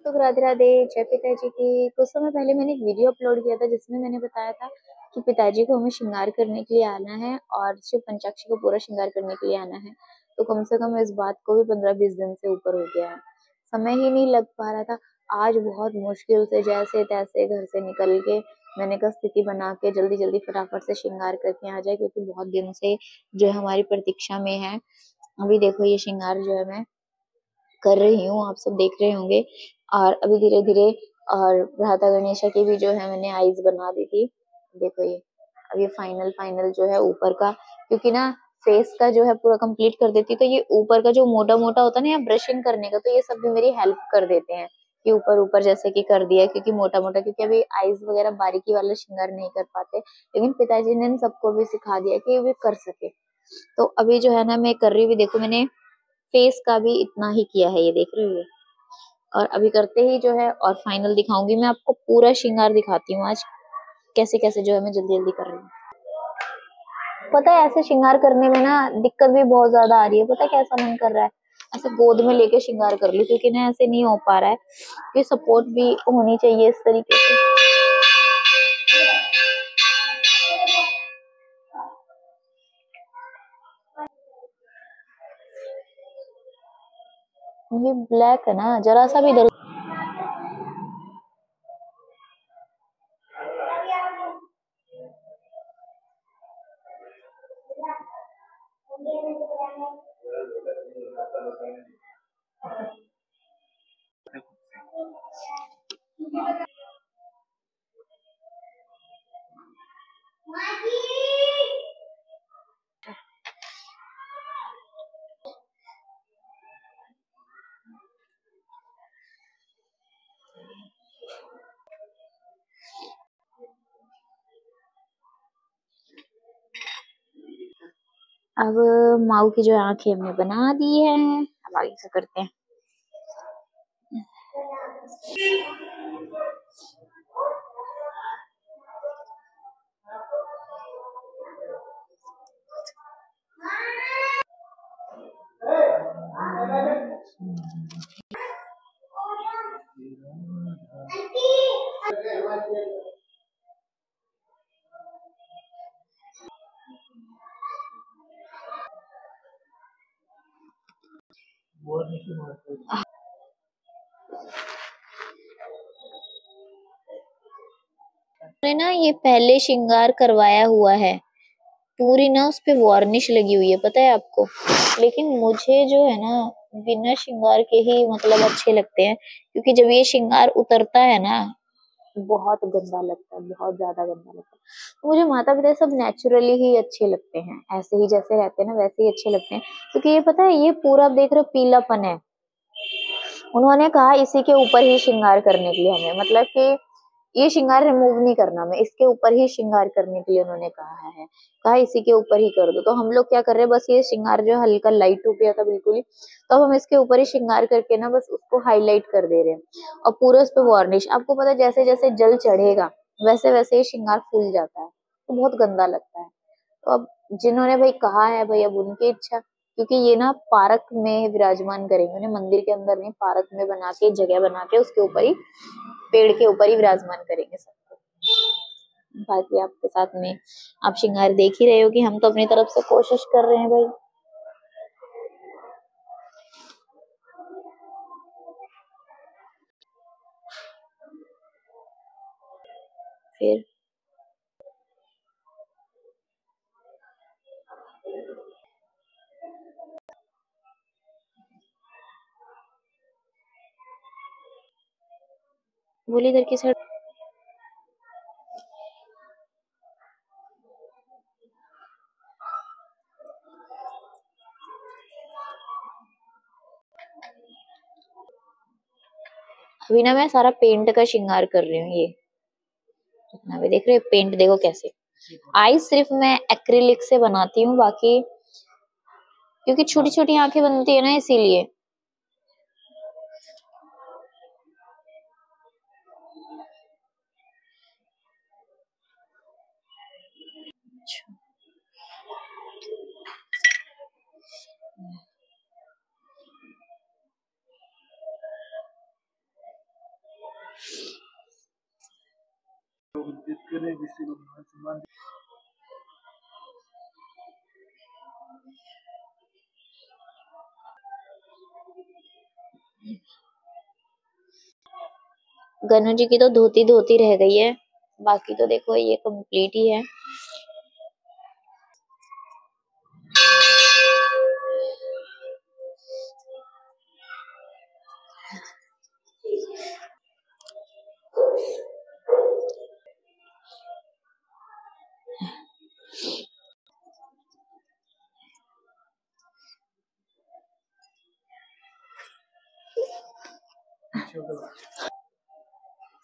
तो राधे राधे, जय पिताजी की। कुछ समय पहले मैंने एक वीडियो अपलोड किया था जिसमें मैंने बताया था कि पिताजी को हमें श्रृंगार करने के लिए आना है और शिव पंचाक्षरी को पूरा श्रृंगार करने के लिए आना है। तो कम से कम इस बात को भी 15-20 दिन से ऊपर हो गया है, समय ही नहीं लग पा रहा था। आज बहुत मुश्किल से जैसे तैसे घर से निकल के मैंने कहा स्थिति बना के जल्दी जल्दी फटाफट से श्रृंगार करके आ जाए, क्योंकि बहुत दिन से जो है हमारी प्रतीक्षा में है। अभी देखो ये श्रृंगार जो है मैं कर रही हूँ, आप सब देख रहे होंगे। और अभी धीरे धीरे और भ्राता गणेशा की भी जो है मैंने आईज बना दी थी। देखो ये अब ये फाइनल फाइनल जो है ऊपर का, क्योंकि ना फेस का जो है पूरा कंप्लीट कर देती तो ये ऊपर का जो मोटा मोटा होता है ना या ब्रशिंग करने का, तो ये सब भी मेरी हेल्प कर देते हैं कि ऊपर ऊपर जैसे कि कर दिया, क्योंकि मोटा मोटा, क्योंकि अभी आईज वगैरह बारीकी वाला श्रृंगार नहीं कर पाते, लेकिन पिताजी ने इन सबको भी सिखा दिया कि वे कर सके। तो अभी जो है ना मैं कर रही हुई, देखो मैंने फेस का भी इतना ही किया है, ये देख रहे हो। और अभी करते ही जो है और फाइनल दिखाऊंगी, मैं आपको पूरा श्रृंगार दिखाती हूँ आज कैसे कैसे जो है मैं जल्दी जल्दी कर रही हूँ। पता है ऐसे श्रृंगार करने में ना दिक्कत भी बहुत ज्यादा आ रही है। पता है कैसा मन कर रहा है, ऐसे गोद में लेके श्रृंगार कर लूं, क्योंकि ना ऐसे नहीं हो पा रहा है, कि सपोर्ट भी होनी चाहिए इस तरीके से। ये ब्लैक है ना, जरा सा भी अब माऊ की जो आंखें हमने बना दी है, अब आगे क्या करते हैं। मैंने ना ये पहले श्रृंगार करवाया हुआ है, पूरी ना उस पे वार्निश लगी हुई है, पता है आपको। लेकिन मुझे जो है ना बिना श्रृंगार के ही मतलब अच्छे लगते हैं, क्योंकि जब ये श्रृंगार उतरता है ना बहुत गंदा लगता है, बहुत ज्यादा गंदा लगता है। तो मुझे माता पिता सब नेचुरली ही अच्छे लगते हैं, ऐसे ही जैसे रहते हैं ना वैसे ही अच्छे लगते हैं। क्योंकि ये पता है ये पूरा आप देख रहे हो पीलापन है, उन्होंने कहा इसी के ऊपर ही श्रृंगार करने के लिए हमें, मतलब कि ये श्रृंगार रिमूव नहीं करना, मैं इसके ऊपर ही श्रृंगार करने के लिए उन्होंने कहा है, कहा इसी के ऊपर ही कर दो। तो हम लोग क्या कर रहे हैं, बस ये श्रृंगार जो हल्का लाइट हो गया था बिल्कुल ही, तो अब हम इसके ऊपर ही श्रृंगार करके ना बस उसको हाईलाइट कर दे रहे हैं। और पूरा उस पर वार्निश, आपको पता है जैसे जैसे जल चढ़ेगा वैसे वैसे ही श्रृंगार फूल जाता है, तो बहुत गंदा लगता है। तो अब जिन्होंने भाई कहा है भाई, अब उनकी इच्छा, क्योंकि ये ना पार्क में विराजमान करेंगे, उन्हें मंदिर के अंदर नहीं, पार्क में बना के जगह बना के उसके ऊपर ही, पेड़ के ऊपर ही विराजमान करेंगे सबको। बाकी आपके साथ में आप श्रृंगार देख ही रहे हो कि हम तो अपनी तरफ से कोशिश कर रहे हैं भाई। फिर बोली इधर की साइड, अभी ना मैं सारा पेंट का श्रृंगार कर रही हूँ। ये अभी देख रहे हो पेंट, देखो कैसे। आई सिर्फ मैं एक्रिलिक से बनाती हूँ, बाकी क्योंकि छोटी छोटी आंखें बनती है ना इसीलिए। गनु जी की तो धोती धोती रह गई है, बाकी तो देखो ये कंप्लीट ही है।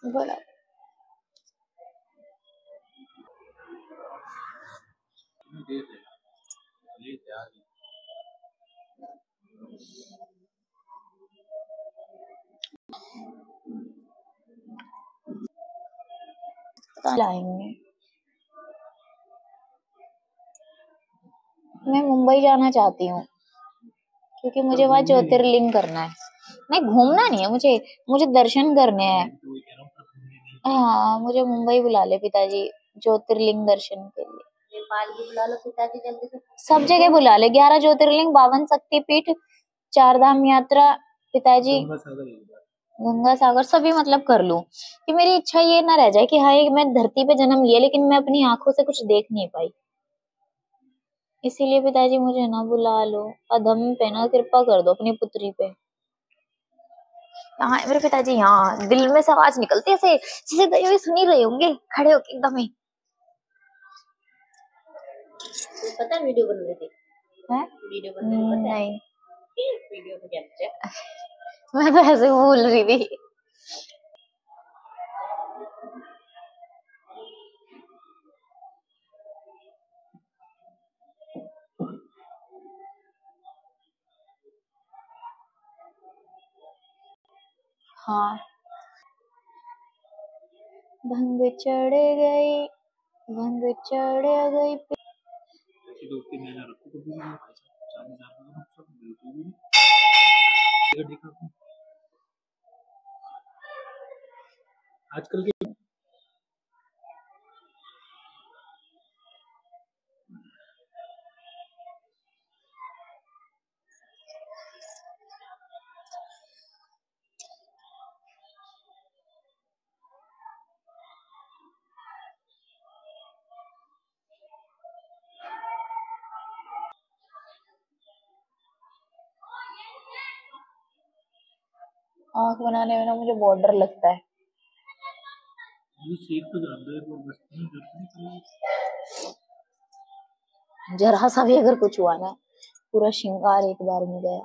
बड़ा लाएंगे। मैं मुंबई जाना चाहती हूँ क्योंकि मुझे वहाँ ज्योतिर्लिंग करना है। नहीं घूमना नहीं है मुझे, मुझे दर्शन करने हैं। हाँ मुझे मुंबई बुला ले पिताजी ज्योतिर्लिंग दर्शन के लिए। नेपाल भी बुला लो पिताजी जल्दी से। सब जगह बुला ले, 11 ज्योतिर्लिंग, 52 शक्तिपीठ, 4 धाम यात्रा पिताजी, गंगा सागर सभी मतलब कर लूं कि मेरी इच्छा ये ना रह जाए कि हाँ मैं धरती पे जन्म लिया लेकिन मैं अपनी आंखों से कुछ देख नहीं पाई। इसीलिए पिताजी मुझे ना बुला लो, अधम पे ना कृपा कर दो अपनी पुत्री पे। हाँ मेरे पिताजी यहाँ दिल में से आवाज निकलती है ऐसे जैसे कहीं सुन ही रहे होंगे खड़े होके एकदम ही। पता है वीडियो बन रही थी? है वीडियो बन रही थी? नहीं वीडियो तो क्या मैं तो ऐसे भूल रही थी। हाँ भंग चढ़ गई, भंग चढ़ गई। दोस्ती में ना रखो कभी भी, आजकल के आँख बनाने में ना मुझे बहुत डर लगता है। जरा सा भी अगर कुछ हुआ ना पूरा श्रृंगार एक बार में गया।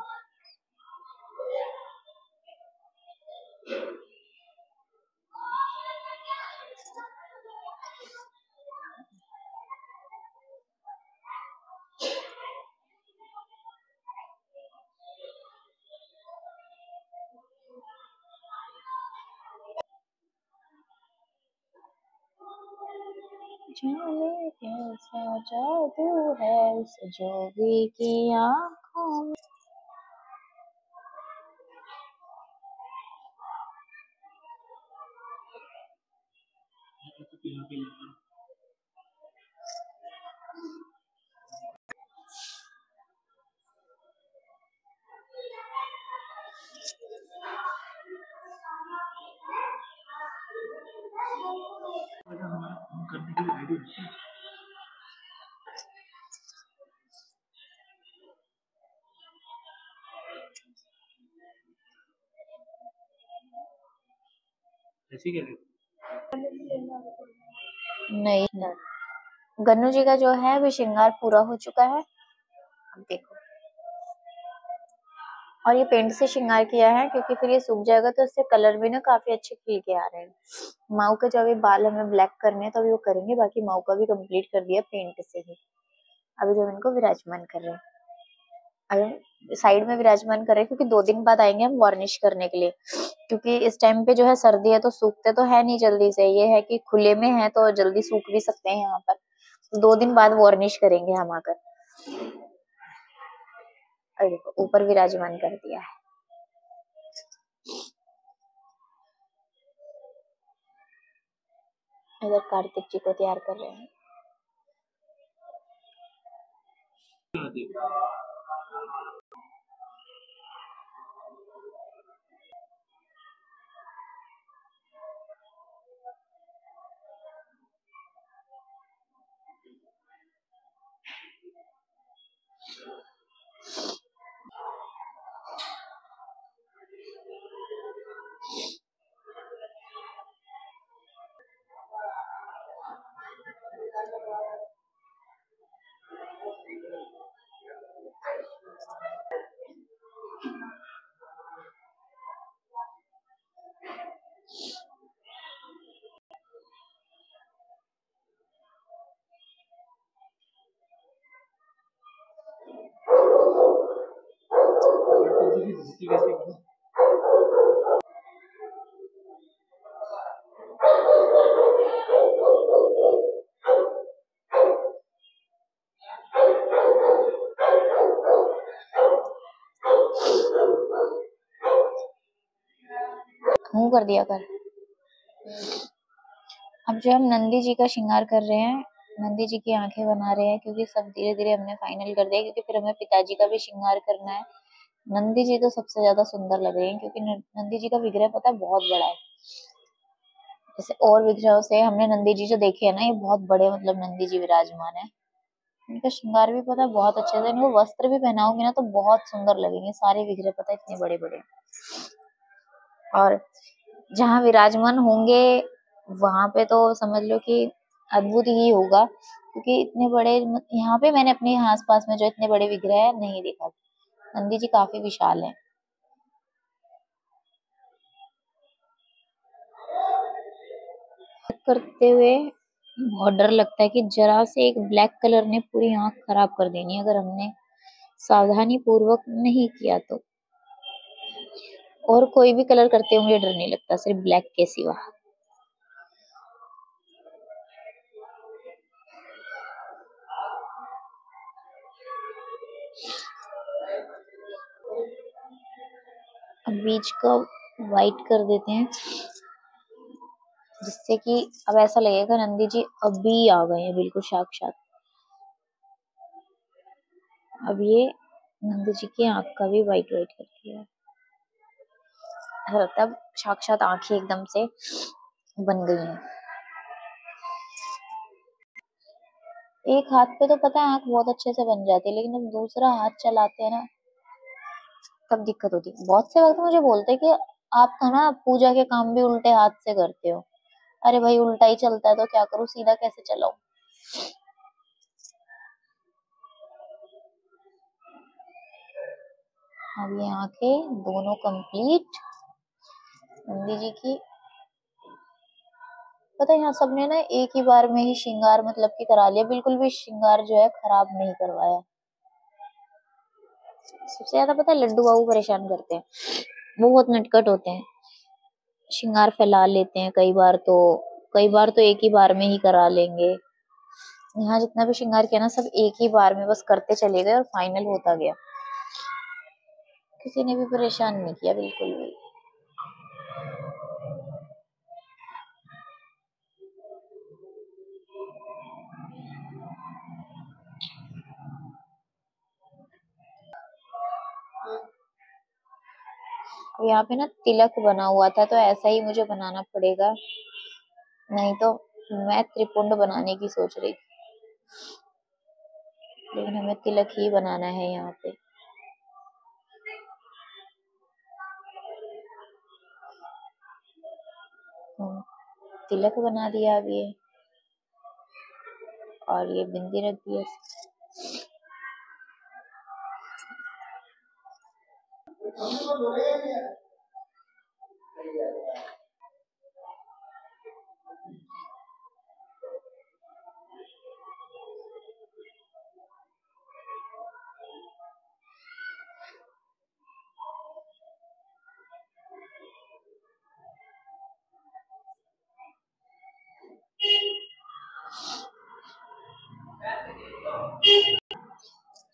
जाने कैसा जादू है उस जोगी की आँखों में। नहीं गन्नू जी का जो है वो श्रृंगार पूरा हो चुका है। अब देखो और ये पेंट से श्रृंगार किया है क्योंकि फिर ये सूख जाएगा तो इससे कलर भी ना काफी अच्छे खिल के आ रहे हैं। माऊ के जो अभी बाल हमें ब्लैक करने हैं तो अभी वो करेंगे, बाकी माऊ का भी कंप्लीट कर दिया पेंट से ही। अभी जो इनको विराजमान कर रहे हैं, अगर साइड में विराजमान कर रहे हैं क्योंकि 2 दिन बाद आएंगे हम वार्निश करने के लिए, क्योंकि इस टाइम पे जो है सर्दी है तो सूखते तो है नहीं जल्दी से, ये है कि खुले में है तो जल्दी सूख भी सकते हैं यहाँ पर। 2 दिन बाद वार्निश करेंगे हम आकर। और देखो ऊपर विराजमान कर दिया है। इधर कार्तिक जी को तैयार कर रहे हैं। मुंह कर दिया कर। अब जो हम नंदी जी का श्रृंगार कर रहे हैं, नंदी जी की आंखें बना रहे हैं, क्योंकि सब धीरे धीरे हमने फाइनल कर दिया, क्योंकि फिर हमें पिताजी का भी श्रृंगार करना है। नंदी जी तो सबसे ज्यादा सुंदर लग रही हैं, क्योंकि नंदी जी का विग्रह पता है बहुत बड़ा है। जैसे और विग्रहों से हमने नंदी जी जो देखे है ना, ये बहुत बड़े मतलब नंदी जी विराजमान है। इनका श्रृंगार भी पता है बहुत अच्छे से, इनको वस्त्र भी पहनाओगे ना तो बहुत सुंदर लगेंगे सारे विग्रह, पता है इतने बड़े बड़े। और जहाँ विराजमान होंगे वहां पे तो समझ लो कि अद्भुत ही होगा, क्योंकि इतने बड़े यहाँ पे मैंने अपने आस पास में जो इतने बड़े विग्रह नहीं देखा। नंदी जी काफी विशाल है। करते हुए बहुत डर लगता है कि जरा से एक ब्लैक कलर ने पूरी आंख खराब कर देनी अगर हमने सावधानी पूर्वक नहीं किया तो। और कोई भी कलर करते हुए मुझे डर नहीं लगता, सिर्फ ब्लैक के सिवा। अब बीच का वाइट कर देते हैं, जिससे कि अब ऐसा लगेगा नंदी जी अभी आ गए हैं बिल्कुल साक्षात। अब ये नंदी जी की आंख का भी वाइट वाइट कर दिया है, तब साक्षात आंखें एकदम से बन गई हैं। एक हाथ पे तो पता है आंख बहुत अच्छे से बन जाती है, लेकिन जब दूसरा हाथ चलाते हैं ना तब दिक्कत होती है। बहुत से वक्त मुझे बोलते हैं कि आप तो ना पूजा के काम भी उल्टे हाथ से करते हो। अरे भाई उल्टा ही चलता है तो क्या करूं, सीधा कैसे चलाऊं। अब ये आंखें दोनों कंप्लीट नंदी जी की। पता है यहाँ सबने ना एक ही बार में ही श्रृंगार मतलब कि करा लिया, बिल्कुल भी श्रृंगार जो है खराब नहीं करवाया। सबसे ज्यादा पता है लड्डू बाबू परेशान करते हैं, वो बहुत नटखट होते हैं, श्रृंगार फैला लेते हैं कई बार तो एक ही बार में ही करा लेंगे। यहाँ जितना भी श्रृंगार किया ना सब एक ही बार में बस करते चले गए और फाइनल होता गया, किसी ने भी परेशान नहीं किया बिल्कुल भी। अब यहाँ पे ना तिलक बना हुआ था तो ऐसा ही मुझे बनाना पड़ेगा, नहीं तो मैं त्रिपुंड बनाने की सोच रही थी, लेकिन हमें तिलक ही बनाना है यहाँ पे। तिलक बना दिया अब ये, और ये बिंदी रख दी है।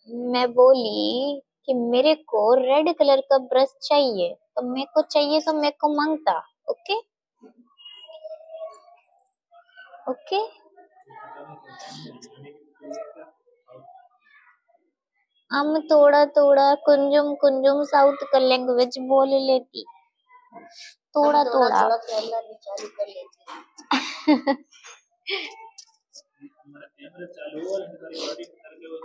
मैं बोली कि मेरे को रेड कलर का ब्रश चाहिए, तो मेरे को चाहिए तो मेरे को मांगता। Okay okay. हम थोड़ा थोड़ा कुंजुम कुंजुम साउथ का लैंग्वेज बोल लेती, थोड़ा थोड़ा चालू कर लेती।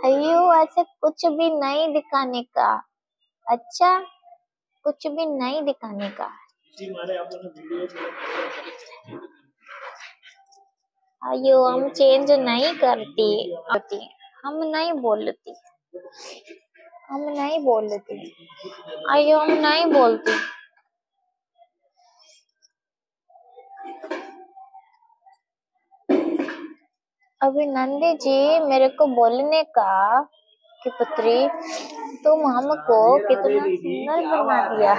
अयो ऐसे कुछ भी नहीं दिखाने का। अच्छा, कुछ भी नहीं दिखाने का। अयो हम चेंज नहीं करती, हम नहीं बोलती, हम नहीं बोलती। अयो हम नहीं बोलती। अभी नंदी जी मेरे को बोलने का कि पुत्री तुम हमको कितना सुंदर बना दिया।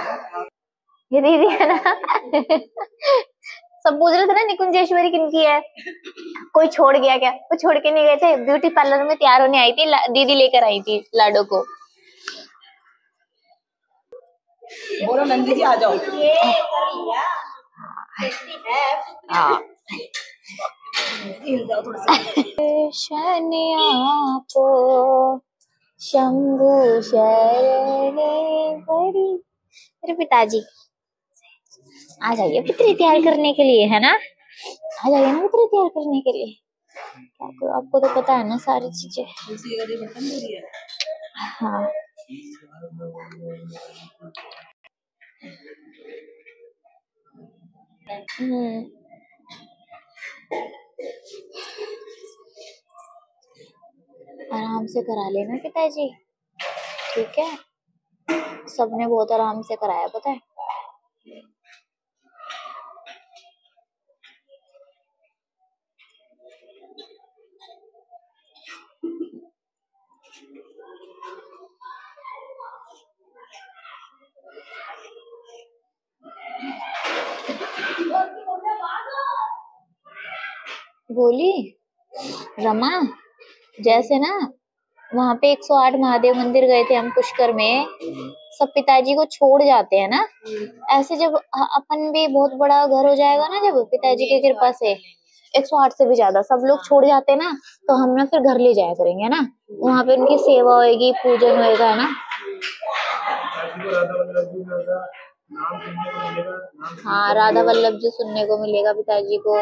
ये दीदी है ना। सब पूछ रहे थे ना निकुंजेश्वरी किनकी है, कोई छोड़ गया क्या? कोई छोड़ के नहीं गए थे, ब्यूटी पार्लर में तैयार होने आई थी, दीदी लेकर आई थी लाडो को। बोलो नंदी जी आ जाओ। शंभु शरणे बड़ी। मेरे पिताजी आ जाइए पुत्री तैयार करने के लिए, है ना? आ जाइए ना पुत्री तैयार करने के लिए। आपको तो पता है ना सारी चीजें। हाँ आराम से करा लेना पिताजी, ठीक है? सबने बहुत आराम से कराया पता है। बोली रमा, जैसे ना वहां पे 108 महादेव मंदिर गए थे हम पुष्कर में, सब पिताजी को छोड़ जाते हैं ना, ऐसे जब अपन भी बहुत बड़ा घर हो जाएगा ना, जब पिताजी की कृपा से 108 से भी ज्यादा सब लोग छोड़ जाते हैं ना, तो हम ना फिर घर ले जाया करेंगे ना, वहां पे उनकी सेवा होएगी, पूजन होएगा ना। हाँ राधा वल्लभ जी सुनने को मिलेगा पिताजी को,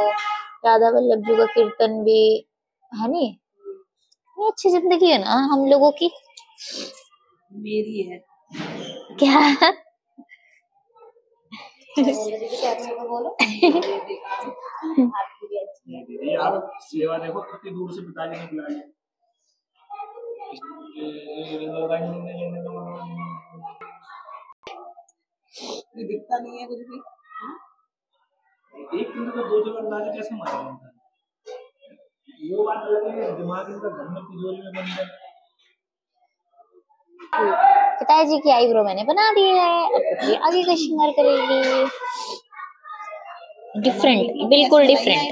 राधा वल्लभ जी का कीर्तन भी है नी। अच्छी जिंदगी है ना हम लोगों की। मेरी है क्या? बोलो। आप सेवा देखो कितनी दूर से पिताजी ने बुलाया। दिखता नहीं है कुछ भी। एक दिन तो 2 जगह ला के कैसे मारा जाता है? वो बात अलग है, दिमाग इनका घर में तिजोरी में बंद है। पिताजी की आईब्रो मैंने बना दी है, अब आगे का श्रृंगार करेगी। डिफरेंट, बिल्कुल डिफरेंट,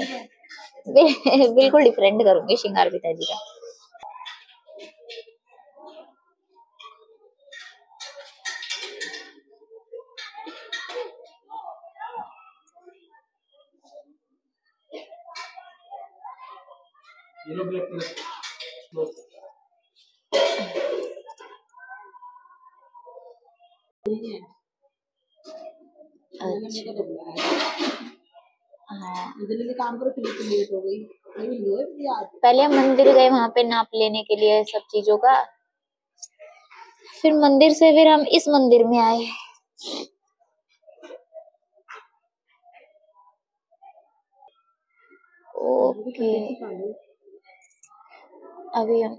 बिल्कुल डिफरेंट करूंगी श्रृंगार पिताजी का। ये लो ब्लैक कलर। हाँ काम करो फिर लेट हो गई। पहले हम मंदिर गए वहां पे नाप लेने के लिए सब चीजों का, फिर मंदिर से फिर हम इस मंदिर में आए। ओके अभी हम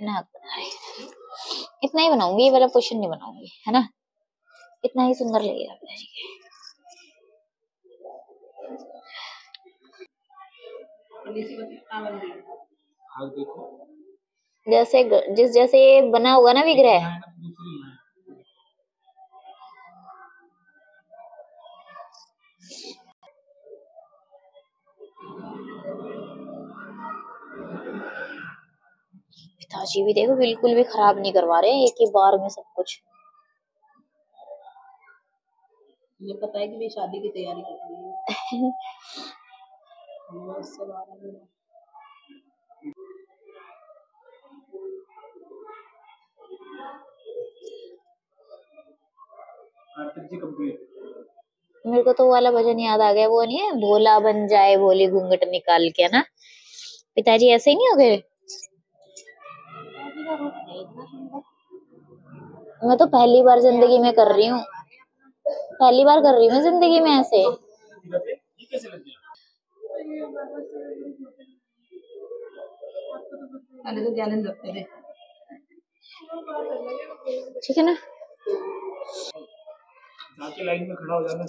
ना इतना ही बनाऊंगी, ये वाला पोर्शन नहीं बनाऊंगी, है ना? इतना ही सुंदर लगेगा पिताजी के। जैसे जैसे बना होगा ना विग्रह, पिताजी भी देखो बिल्कुल भी खराब नहीं करवा रहे हैं एक ही बार में सब कुछ। ये पता है कि मैं शादी की तैयारी कर रही हूँ। मेरे को तो वो वाला भजन याद आ गया, वो नहीं है, भोला बन जाए भोली घूंघट निकाल के ना। पिताजी ऐसे ही नहीं हो गए? मैं तो पहली बार जिंदगी में कर रही हूँ, पहली बार कर रही हूँ मैं जिंदगी में ऐसे। पहले तो ज्ञान लगते थे, ठीक है ना। जाके लाइन में खड़ा हो जाना,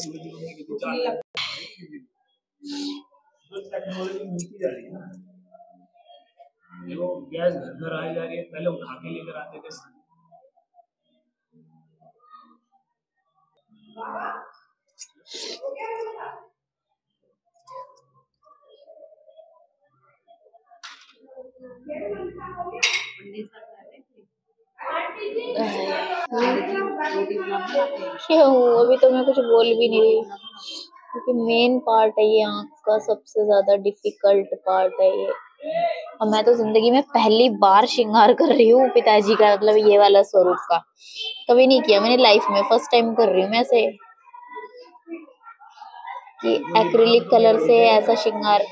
टेक्नोलॉजी मिलती जा रही है ना। देखो गैस घर घर आई जा रही है, पहले उठा के लेकर आते थे। अभी तो मैं कुछ बोल भी नहीं रही, क्योंकि मेन पार्ट है ये, आँख का सबसे ज्यादा डिफिकल्ट पार्ट है ये। और मैं तो जिंदगी में पहली बार श्रृंगार कर रही हूँ पिताजी का, मतलब ये वाला स्वरूप का कभी नहीं किया मैंने लाइफ में, फर्स्ट टाइम कर रही हूँ मैं ऐसे कि एक्रिलिक कलर से ऐसा श्रृंगार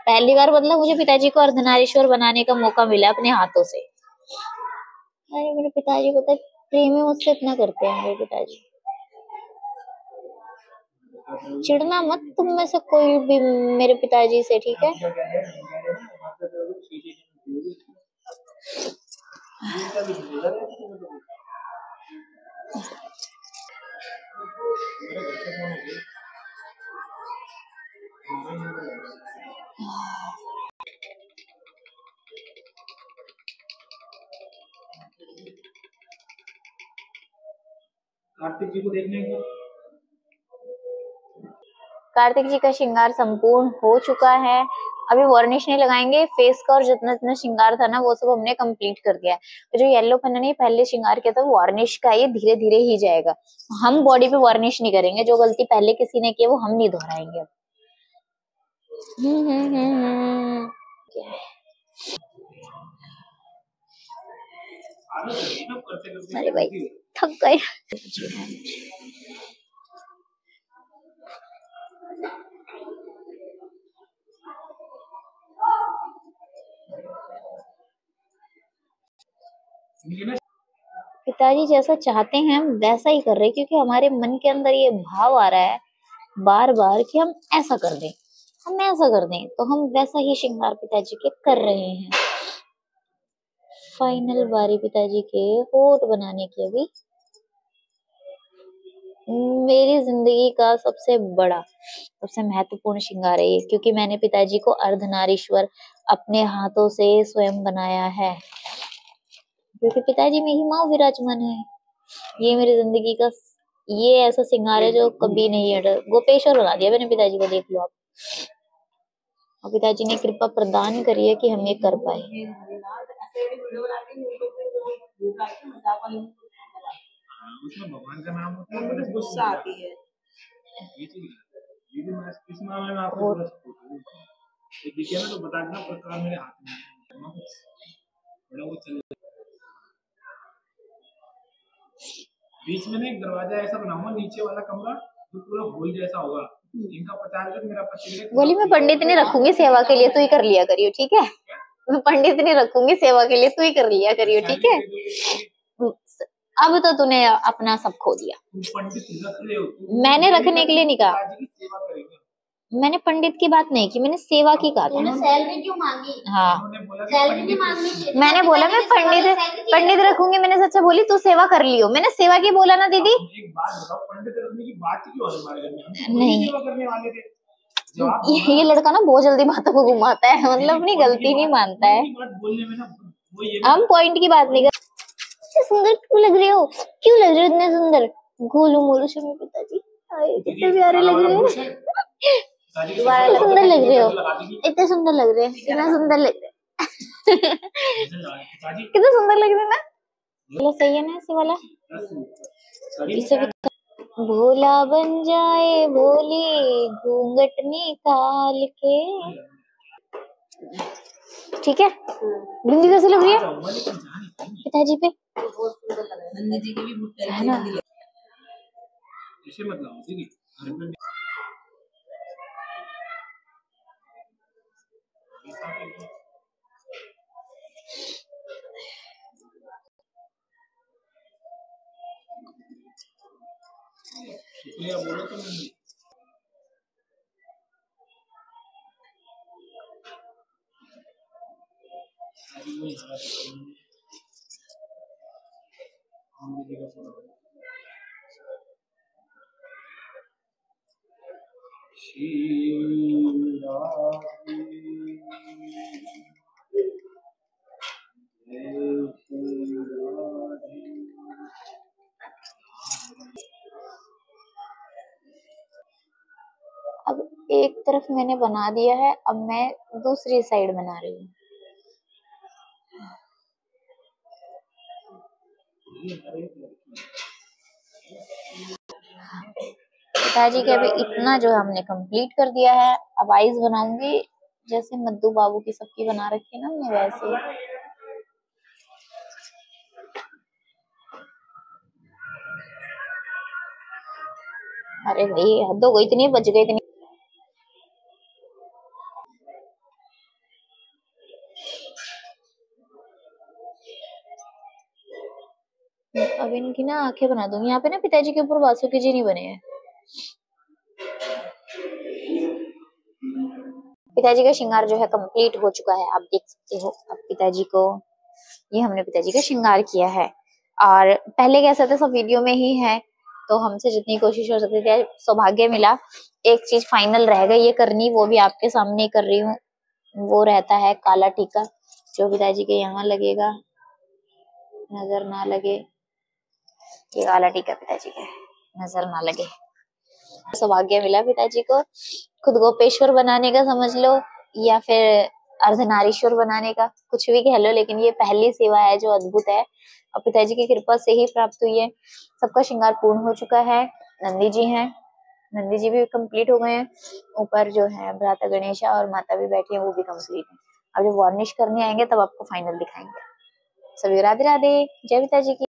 पहली बार। मतलब मुझे पिताजी को अर्धनारीश्वर बनाने का मौका मिला अपने हाथों से। अरे मेरे पिताजी को तो प्रेम ही मुझसे इतना करते हैं मेरे पिताजी। चिढ़ना मत तुम में से कोई भी मेरे पिताजी से, ठीक है। कार्तिक जी को देखने का, कार्तिक जी का श्रृंगार संपूर्ण हो चुका है। अभी वार्निश नहीं लगाएंगे फेस का, और जितना जितना श्रृंगार था ना वो सब हमने कंप्लीट कर दिया है। जो येलो पन्ना ने पहले श्रृंगार किया था वो वार्निश का ये धीरे धीरे ही जाएगा, हम बॉडी पे वार्निश नहीं करेंगे। जो गलती पहले किसी ने की वो हम नहीं दोहराएंगे। अरे भाई थक गए। पिताजी जैसा चाहते हैं हम वैसा ही कर रहे हैं, क्योंकि हमारे मन के अंदर ये भाव आ रहा है बार बार कि हम ऐसा कर दें, हम ऐसा कर दें, तो हम वैसा ही श्रृंगार पिताजी के कर रहे हैं। फाइनल बारी पिताजी के होठ बनाने की। अभी मेरी जिंदगी का सबसे बड़ा सबसे महत्वपूर्ण श्रृंगार है ये, क्योंकि मैंने पिताजी को अर्धनारीश्वर अपने हाथों से स्वयं बनाया है, क्योंकि पिताजी में ही माँ विराजमान है। ये मेरी जिंदगी का ये ऐसा श्रृंगार है जो कभी नहीं हटा। गोपेश्वर बना दिया मैंने पिताजी को, देख लो आप। और पिताजी ने कृपा प्रदान करी है कि हम ये कर पाए। उसमें भगवान का नाम होता है, गुस्सा आती है। इस मामले में आपको देखिए ना, तो बता देना प्रकार मेरे हाथ में बड़ा वो चल। बीच में ना एक दरवाजा ऐसा बनाऊंगा, नीचे वाला कमरा जो पूरा होल जैसा होगा। इनका 50 मेरा 25। बोली मैं पंडित नहीं रखूंगी सेवा के लिए, तू ही कर लिया करियो, ठीक है। मैं पंडित नहीं रखूंगी सेवा के लिए, तू ही कर लिया करियो, ठीक है। अब तो तूने अपना सब खो दिया। पंडित रख रहे हो, मैंने रखने के लिए नहीं कहा, मैंने पंडित की बात नहीं की, मैंने सेवा की कहा था। सैलरी क्यों मांगी? हाँ सैलरी नहीं मांगनी। मैंने बोला मैं पंडित रखूंगी, मैंने सच्चा बोली तू सेवा कर लियो, मैंने सेवा की बोला ना दीदी। एक बात बताओ, पंडित रखने की बात क्यों हमारे घर में? नहीं सेवा करने वाले थे। ये लड़का ना बहुत जल्दी बातों को घुमाता है, मतलब अपनी गलती नहीं मानता है। हम पॉइंट की बात नहीं कर। सुंदर क्यों लग रहे हो, क्यों लग रहे हो इतने सुंदर? गोलू मोलू से मेरे पिताजी कितने प्यारे लग रहे हो, इतने सुंदर लग रहे हो, इतने सुंदर लग रहे हैं, इतना सुंदर लग रहे हैं। कितना सुंदर लग रहे हैं ना। सही है ना ऐसे वाला, इससे भी भोला बन जाए भोले घूंघट निकाल के। ठीक है। बिंदी कैसे लग रही है पिताजी पे? नंदी जी की भी है ना। इसे मत लाओ दीदी। शुक्रिया बोलो तो नंदी। अब एक तरफ मैंने बना दिया है, अब मैं दूसरी साइड बना रही हूँ। पिताजी के अभी इतना जो है हमने कंप्लीट कर दिया है। अब आईज बनाऊंगी, जैसे मद्दू बाबू की सबकी बना रखी है ना हमने वैसे। अरे भाई हद हो गई, इतनी बच गई इतनी। अब इनकी ना आंखें बना दूंगी। यहाँ पे ना पिताजी के ऊपर वासुकी जी नहीं बने हैं। पिताजी का श्रृंगार जो है कंप्लीट हो चुका है, आप देख सकते हो। अब पिताजी को, ये हमने पिताजी का श्रृंगार किया है। और पहले कैसा था, सब वीडियो में ही है, तो हमसे जितनी कोशिश हो सकती थी। सौभाग्य मिला, एक चीज फाइनल रह गई ये करनी, वो भी आपके सामने कर रही हूँ। वो रहता है काला टीका, जो पिताजी के यहाँ लगेगा, नजर ना लगे। ये काला टीका पिताजी का नजर ना लगे। सौभाग्य मिला पिताजी को खुद गोपेश्वर बनाने का समझ लो, या फिर अर्धनारीश्वर बनाने का, कुछ भी कह लो, लेकिन ये पहली सेवा है जो अद्भुत है और पिताजी की कृपा से ही प्राप्त हुई है। सबका श्रृंगार पूर्ण हो चुका है। नंदी जी हैं, नंदी जी भी कंप्लीट हो गए हैं। ऊपर जो है भ्राता गणेशा और माता भी बैठी है, वो भी कंप्लीट है। अब जब वार्निश करने आएंगे तब आपको फाइनल दिखाएंगे। सभी राधे राधे, जय पिताजी की।